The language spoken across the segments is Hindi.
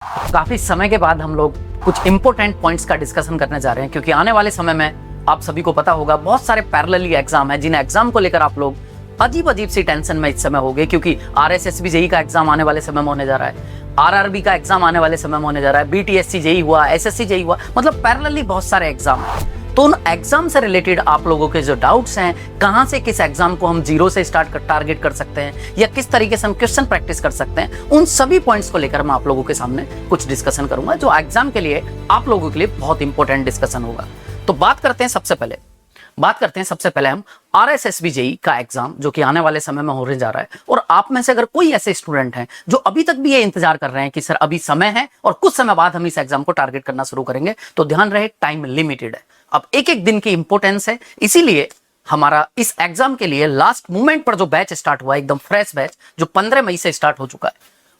काफी समय के बाद हम लोग कुछ इंपॉर्टेंट पॉइंट्स का डिस्कशन करने जा रहे हैं, क्योंकि आने वाले समय में आप सभी को पता होगा बहुत सारे पैरेलली एग्जाम है, जिन एग्जाम को लेकर आप लोग अजीब अजीब सी टेंशन में इस समय हो गए, क्योंकि आरएसएसबी जेई का एग्जाम आने वाले समय में होने जा रहा है, आरआरबी का एग्जाम आने वाले समय में होने जा रहा है, बीटीएससी जेई हुआ, एसएससी जेई हुआ, मतलब पैरेलली बहुत सारे एग्जाम है। तो उन एग्जाम से रिलेटेड आप लोगों के जो डाउट्स हैं, कहां से किस एग्जाम को हम जीरो से स्टार्ट कर टारगेट कर सकते हैं, या किस तरीके से हम क्वेश्चन प्रैक्टिस कर सकते हैं, उन सभी पॉइंट्स को लेकर मैं आप लोगों के सामने कुछ डिस्कशन करूंगा, जो एग्जाम के लिए आप लोगों के लिए बहुत इंपॉर्टेंट डिस्कशन होगा। तो बात करते हैं सबसे पहले हम आरएसएसबी जेई का एग्जाम, जो कि आने वाले समय में होने जा रहा है। और आप में से अगर कोई ऐसे स्टूडेंट हैं जो अभी तक भी ये इंतजार कर रहे हैं कि सर अभी समय है और कुछ समय बाद हम इस एग्जाम को टारगेट करना शुरू करेंगे, तो ध्यान रहे टाइम लिमिटेड है। अब एक एक दिन की इंपॉर्टेंस है, इसीलिए हमारा इस एग्जाम के लिए लास्ट मोमेंट पर जो बैच स्टार्ट हुआ है, एकदम फ्रेश बैच, जो 15 मई से स्टार्ट हो चुका है।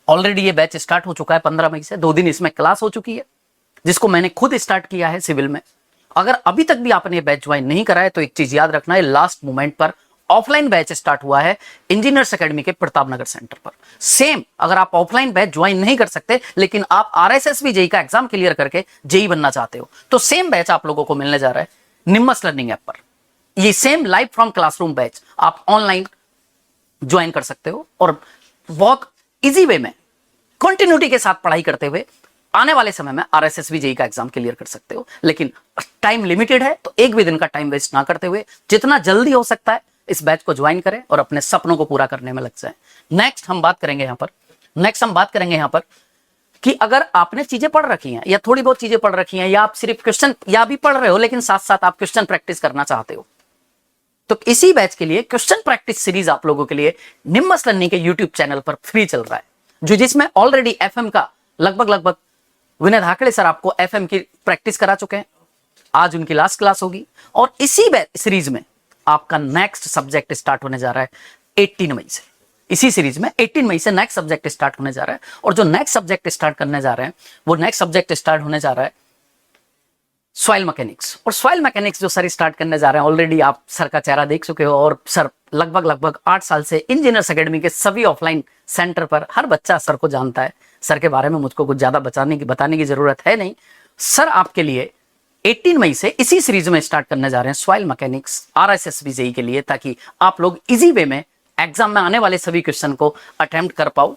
ऑलरेडी ये बैच स्टार्ट हो चुका है 15 मई से, 2 दिन इसमें क्लास हो चुकी है, जिसको मैंने खुद स्टार्ट किया है सिविल में। अगर अभी तक भी आपने बैच ज्वाइन नहीं करा है, तो एक चीज याद रखना है, लास्ट मोमेंट पर ऑफलाइन बैच स्टार्ट हुआ है इंजीनियर्स एकेडमी के प्रताप नगर सेंटर पर। सेम अगर आप ऑफलाइन बैच ज्वाइन नहीं कर सकते, लेकिन आप आरएसएसबी जेई का एग्जाम क्लियर करके जेई बनना चाहते हो, तो सेम बैच आप लोगों को मिलने जा रहा है निम्बस लर्निंग ऐप पर। ये same live from classroom batch आप ऑनलाइन ज्वाइन कर सकते हो, और बहुत इजी वे में कंटिन्यूटी के साथ पढ़ाई करते हुए आने वाले समय में आरएसएसबी जेई का एग्जाम क्लियर कर सकते हो। लेकिन टाइम लिमिटेड है, तो एक भी दिन का टाइम वेस्ट ना करते हुए जितना जल्दी हो सकता है इस बैच को ज्वाइन करें और अपने सपनों को पूरा करने में लग जाए। नेक्स्ट हम बात करेंगे यहां पर कि अगर आपने चीजें पढ़ रखी हैं, या थोड़ी बहुत चीजें पढ़ रखी हैं, या आप सिर्फ क्वेश्चन या भी पढ़ रहे हो लेकिन साथ साथ आप क्वेश्चन प्रैक्टिस करना चाहते हो, तो इसी बैच के लिए क्वेश्चन प्रैक्टिस सीरीज आप लोगों के लिए निम्बस लर्निंग के यूट्यूब चैनल पर फ्री चल रहा है, जो जिसमें ऑलरेडी एफएम का लगभग विनय धाकड़े सर आपको एफएम की प्रैक्टिस करा चुके हैं। आज उनकी लास्ट क्लास होगी, और इसी सीरीज में आपका नेक्स्ट सब्जेक्ट स्टार्ट होने जा रहा है 18 मई से। इसी सीरीज में 18 मई से नेक्स्ट सब्जेक्ट स्टार्ट होने जा रहा है, और जो नेक्स्ट सब्जेक्ट स्टार्ट करने जा रहे हैं, वो नेक्स्ट सब्जेक्ट स्टार्ट होने जा रहा है सॉइल मैकेनिक्स। और सॉइल मैकेनिक्स जो सर स्टार्ट करने जा रहे हैं, ऑलरेडी आप सर का चेहरा देख चुके हो, और सर लगभग 8 साल से इंजीनियर्स एकेडमी के सभी ऑफलाइन सेंटर पर हर बच्चा सर को जानता है। सर के बारे में मुझको कुछ ज्यादा बताने की जरूरत है नहीं। सर आपके लिए 18 मई से इसी सीरीज में स्टार्ट करने जा रहे हैं सॉइल मैकेनिक्स आरएसएसबी जेई के लिए, ताकि आप लोग इजी वे में एग्जाम में आने वाले सभी क्वेश्चन को अटेम्प्ट कर पाओ।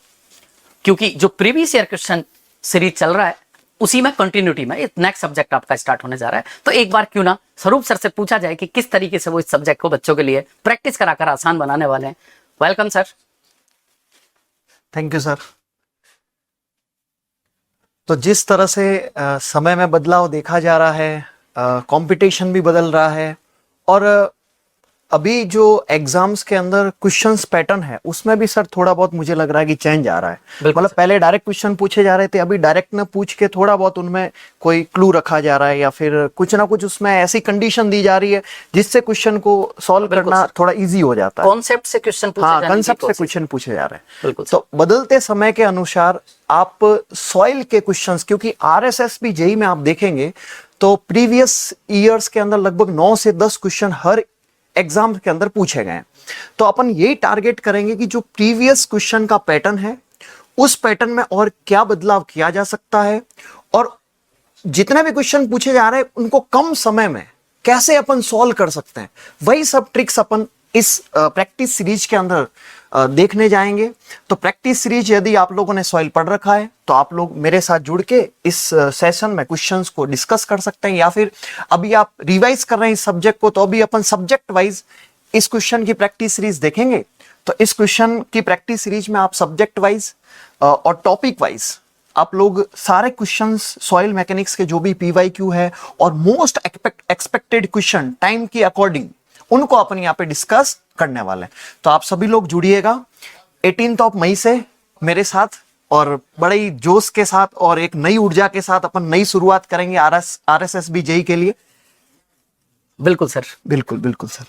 क्योंकि जो प्रीवियस ईयर क्वेश्चन सीरीज चल रहा है, उसी में कंटिन्यूटी में नेक्स्ट सब्जेक्ट आपका स्टार्ट होने जा रहा है। तो एक बार क्यों ना स्वरूप सर से पूछा जाए कि किस तरीके से वो इस सब्जेक्ट को बच्चों के लिए प्रैक्टिस कराकर आसान बनाने वाले हैं। Welcome sir. Thank you sir. तो जिस तरह से समय में बदलाव देखा जा रहा है, कंपटीशन भी बदल रहा है, और अभी जो एग्जाम्स के अंदर क्वेश्चंस पैटर्न है, उसमें भी सर थोड़ा बहुत मुझे लग रहा है कि चेंज आ रहा है। मतलब पहले डायरेक्ट क्वेश्चन पूछे जा रहे थे, अभी डायरेक्ट न पूछ के थोड़ा बहुत उनमें कोई क्लू रखा जा रहा है, या फिर कुछ ना कुछ उसमें ऐसी कंडीशन दी जा रही है जिससे क्वेश्चन को सॉल्व करना थोड़ा इजी हो जाता है। कॉन्सेप्ट से क्वेश्चन पूछे जा रहे हैं। तो बदलते समय के अनुसार आप सॉइल के क्वेश्चंस, क्योंकि आरएसएसबी जेई में आप देखेंगे तो प्रीवियस ईयर्स के अंदर लगभग 9 से 10 क्वेश्चन हर एग्जाम के अंदर पूछे गए हैं। तो अपन यही टारगेट करेंगे कि जो प्रीवियस क्वेश्चन का पैटर्न है, उस पैटर्न में और क्या बदलाव किया जा सकता है, और जितने भी क्वेश्चन पूछे जा रहे हैं उनको कम समय में कैसे अपन सॉल्व कर सकते हैं, वही सब ट्रिक्स अपन इस प्रैक्टिस सीरीज के अंदर देखने जाएंगे। तो प्रैक्टिस सीरीज यदि आप लोगों ने सॉइल पढ़ रखा है, तो आप लोग मेरे साथ जुड़ के इस सेशन में क्वेश्चंस को डिस्कस कर सकते हैं, या फिर अभी आप रिवाइज कर रहे हैं इस सब्जेक्ट को, तो अभी अपन सब्जेक्ट वाइज इस क्वेश्चन की प्रैक्टिस सीरीज देखेंगे। तो इस क्वेश्चन की प्रैक्टिस सीरीज में आप सब्जेक्ट वाइज और टॉपिक वाइज आप लोग सारे क्वेश्चंस सॉइल मैकेनिक्स के जो भी पीवाईक्यू है और मोस्ट एक्सपेक्टेड क्वेश्चन टाइम के अकॉर्डिंग, उनको अपन यहाँ पे डिस्कस करने वाले हैं। तो आप सभी लोग जुड़िएगा 18 मई से मेरे साथ, और बड़े ही जोश के साथ और एक नई ऊर्जा के साथ अपन नई शुरुआत करेंगे आरएसएसबी जेई के लिए। बिल्कुल सर, बिल्कुल sir.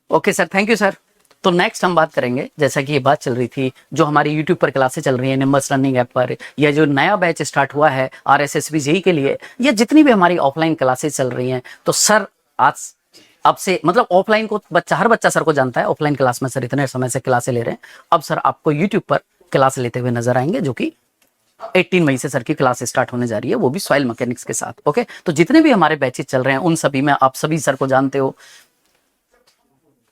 Okay sir, thank you sir. तो नेक्स्ट हम बात करेंगे, जैसा कि ये बात चल रही थी, जो हमारी यूट्यूब पर क्लासेस चल रही है निम्बस लर्निंग ऐप पर, या जो नया बैच स्टार्ट हुआ है आरएसएसबी जेई के लिए, या जितनी भी हमारी ऑफलाइन क्लासेस चल रही हैं, तो सर आज अब से मतलब ऑफलाइन को हर बच्चा सर को जानता है, ऑफलाइन क्लास में सर इतने समय से क्लासें ले रहे हैं। अब सर आपको यूट्यूब पर क्लास लेते हुए नजर आएंगे, जो कि 18 मई से सर की क्लास स्टार्ट होने जा रही है, वो भी सॉइल मैकेनिक्स के साथ। ओके, तो जितने भी हमारे बैचेस चल रहे हैं उन सभी में आप सभी सर को जानते हो।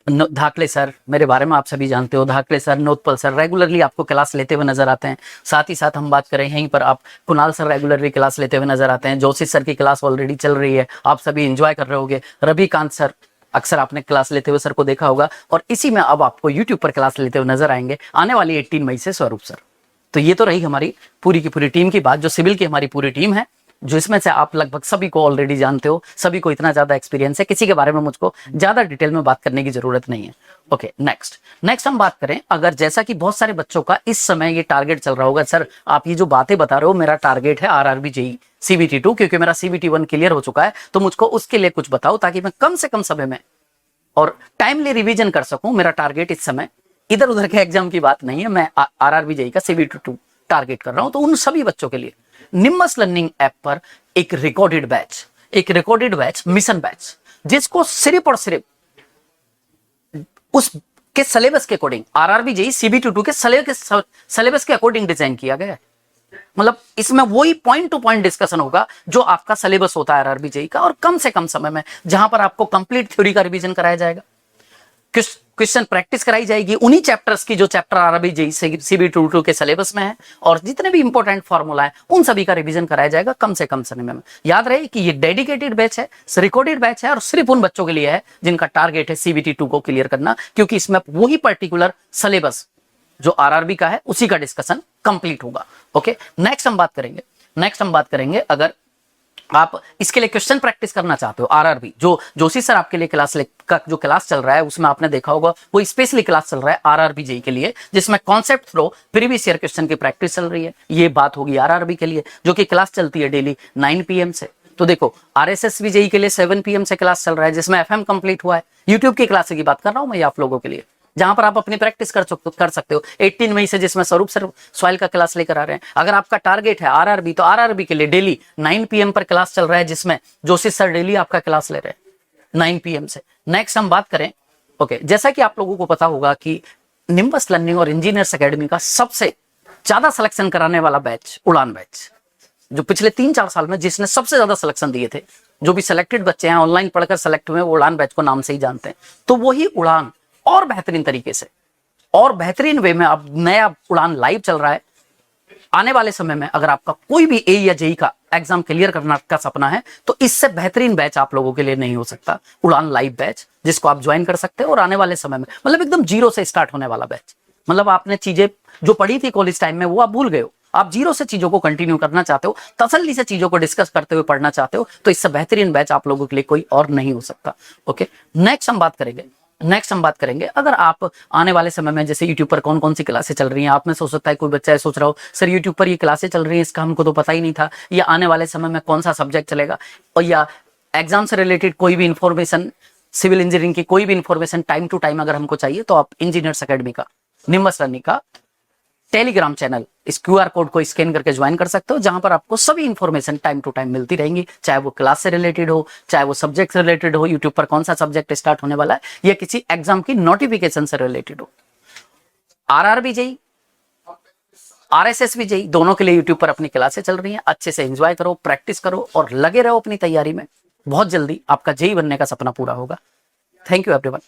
धाकले सर, मेरे बारे में आप सभी जानते हो, धाकले सर, नोतपल सर रेगुलरली आपको क्लास लेते हुए नजर आते हैं। साथ ही साथ हम बात करें यहीं पर, आप कुणाल सर रेगुलरली क्लास लेते हुए नजर आते हैं। जोशी सर की क्लास ऑलरेडी चल रही है, आप सभी एंजॉय कर रहे होगे। रविकांत सर, अक्सर आपने क्लास लेते हुए सर को देखा होगा, और इसी में अब आपको यूट्यूब पर क्लास लेते हुए नजर आएंगे आने वाली 18 मई से स्वरूप सर। तो ये तो रही हमारी पूरी की पूरी टीम की बात, जो सिविल की हमारी पूरी टीम है, जो इसमें से आप लगभग सभी को ऑलरेडी जानते हो, सभी को इतना ज्यादा एक्सपीरियंस है, किसी के बारे में मुझको ज्यादा डिटेल में बात करने की जरूरत नहीं है। ओके, नेक्स्ट हम बात करें, अगर जैसा कि बहुत सारे बच्चों का इस समय ये टारगेट चल रहा होगा, सर आप ये जो बातें बता रहे हो, मेरा टारगेट है आरआरबी जेईई सीबीटी 2, क्योंकि मेरा सीबीटी 1 क्लियर हो चुका है, तो मुझको उसके लिए कुछ बताओ ताकि मैं कम से कम समय में और टाइमली रिवीजन कर सकूं। मेरा टारगेट इस समय इधर उधर के एग्जाम की बात नहीं है, मैं आरआरबी जेईई का सीबीटी 2 टारगेट कर रहा हूं। तो उन सभी बच्चों के लिए निम्बस लर्निंग ऐप पर एक रिकॉर्डेड बैच मिशन बैच, जिसको सिर्फ और सिर्फ उस के सिलेबस के अकॉर्डिंग, आरआरबी जेईई सीबीटी 2 के सिलेबस के अकॉर्डिंग डिजाइन किया गया है। मतलब इसमें वही पॉइंट टू पॉइंट डिस्कशन होगा जो आपका सिलेबस होता है आरआरबी जेईई का, और कम से कम समय में, जहां पर आपको कंप्लीट थ्योरी का रिवीजन कराया जाएगा, क्वेश्चन प्रैक्टिस कराई जाएगी उन्हीं चैप्टर्स की जो चैप्टर आरआरबी जेईई सीबीटी 2 के सिलेबस में है, और जितने भी इंपॉर्टेंट फॉर्मूला है उन सभी का रिवीजन कराया जाएगा कम से कम समय में। याद रहे कि ये डेडिकेटेड बैच है, रिकॉर्डेड बैच है, और सिर्फ उन बच्चों के लिए है जिनका टारगेट है सीबीटी 2 को क्लियर करना, क्योंकि इसमें वही पर्टिकुलर सिलेबस जो आरआरबी का है उसी का डिस्कशन कंप्लीट होगा। ओके, नेक्स्ट हम बात करेंगे अगर आप इसके लिए क्वेश्चन प्रैक्टिस करना चाहते हो, आरआरबी जो जोशी सर आपके लिए जो क्लास चल रहा है, उसमें आपने देखा होगा वो स्पेशली क्लास चल रहा है आरआरबी जेईई के लिए, जिसमें concept through previous year question की प्रैक्टिस चल रही है। ये बात होगी आरआरबी के लिए, जो कि क्लास चलती है डेली 9 PM से। तो देखो, आरएसएसबी जेईई के लिए 7 PM से क्लास चल रहा है, जिसमें एफएम कंप्लीट हुआ है। यूट्यूब की क्लास की बात कर रहा हूं मैं आप लोगों के लिए, जहां पर आप अपनी प्रैक्टिस कर सकते हो। 18 मई से जिसमें स्वरूप सर सॉइल का क्लास लेकर आ रहे हैं। अगर आपका टारगेट है आरआरबी, तो आरआरबी के लिए डेली 9 PM पर क्लास चल रहा है, जिसमें जोशी सर डेली आपका क्लास ले रहे हैं 9 PM से। नेक्स्ट हम बात करें, ओके, जैसा कि आप लोगों को पता होगा कि निम्बस लर्निंग और इंजीनियर्स एकेडमी का सबसे ज्यादा सिलेक्शन कराने वाला बैच उड़ान बैच, जो पिछले 3-4 साल में जिसने सबसे ज्यादा सिलेक्शन दिए थे, जो भी सिलेक्टेड बच्चे हैं ऑनलाइन पढ़कर सिलेक्ट हुए, वो उड़ान बैच को नाम से ही जानते हैं। तो वही उड़ान और बेहतरीन तरीके से और बेहतरीन वे में अब नया उड़ान लाइव चल रहा है। आने वाले समय में अगर आपका कोई भी ए या जेईई का एग्जाम क्लियर करना का सपना है, तो इससे बेहतरीन बैच आप लोगों के लिए नहीं हो सकता। उड़ान लाइव बैच, जिसको आप ज्वाइन कर सकते हो, और आने वाले समय में मतलब एकदम जीरो से स्टार्ट होने वाला बैच। मतलब आपने चीजें जो पढ़ी थी कॉलेज टाइम में वो आप भूल गए हो, आप जीरो से चीजों को कंटिन्यू करना चाहते हो, तसल्ली से चीजों को डिस्कस करते हुए पढ़ना चाहते हो, तो इससे बेहतरीन बैच आप लोगों के लिए कोई और नहीं हो सकता। ओके, नेक्स्ट हम बात करेंगे अगर आप आने वाले समय में, जैसे यूट्यूब पर कौन कौन सी क्लासें चल रही हैं। आप में सोच सकता है कोई बच्चा है सोच रहा हो, सर यूट्यूब पर ये क्लासें चल रही हैं, इसका हमको तो पता ही नहीं था, या आने वाले समय में कौन सा सब्जेक्ट चलेगा, और या एग्जाम से रिलेटेड कोई भी इंफॉर्मेशन, सिविल इंजीनियरिंग की कोई भी इंफॉर्मेशन टाइम टू टाइम अगर हमको चाहिए, तो आप इंजीनियर्स एकेडमी का, निम्बस लर्निंग का टेलीग्राम चैनल, इस QR कोड को स्कैन करके ज्वाइन कर सकते हो, जहां पर आपको सभी इंफॉर्मेशन टाइम टू टाइम मिलती रहेंगी, चाहे वो क्लास से रिलेटेड हो, चाहे वो सब्जेक्ट से रिलेटेड हो, यूट्यूब पर कौन सा सब्जेक्ट स्टार्ट होने वाला है, या किसी एग्जाम की नोटिफिकेशन से रिलेटेड हो। आरआरबी जेईई, आरएसएसबी जेईई, दोनों के लिए यूट्यूब पर अपनी क्लासें चल रही हैं। अच्छे से एंजॉय करो, प्रैक्टिस करो और लगे रहो अपनी तैयारी में। बहुत जल्दी आपका जेईई बनने का सपना पूरा होगा। Thank you everyone.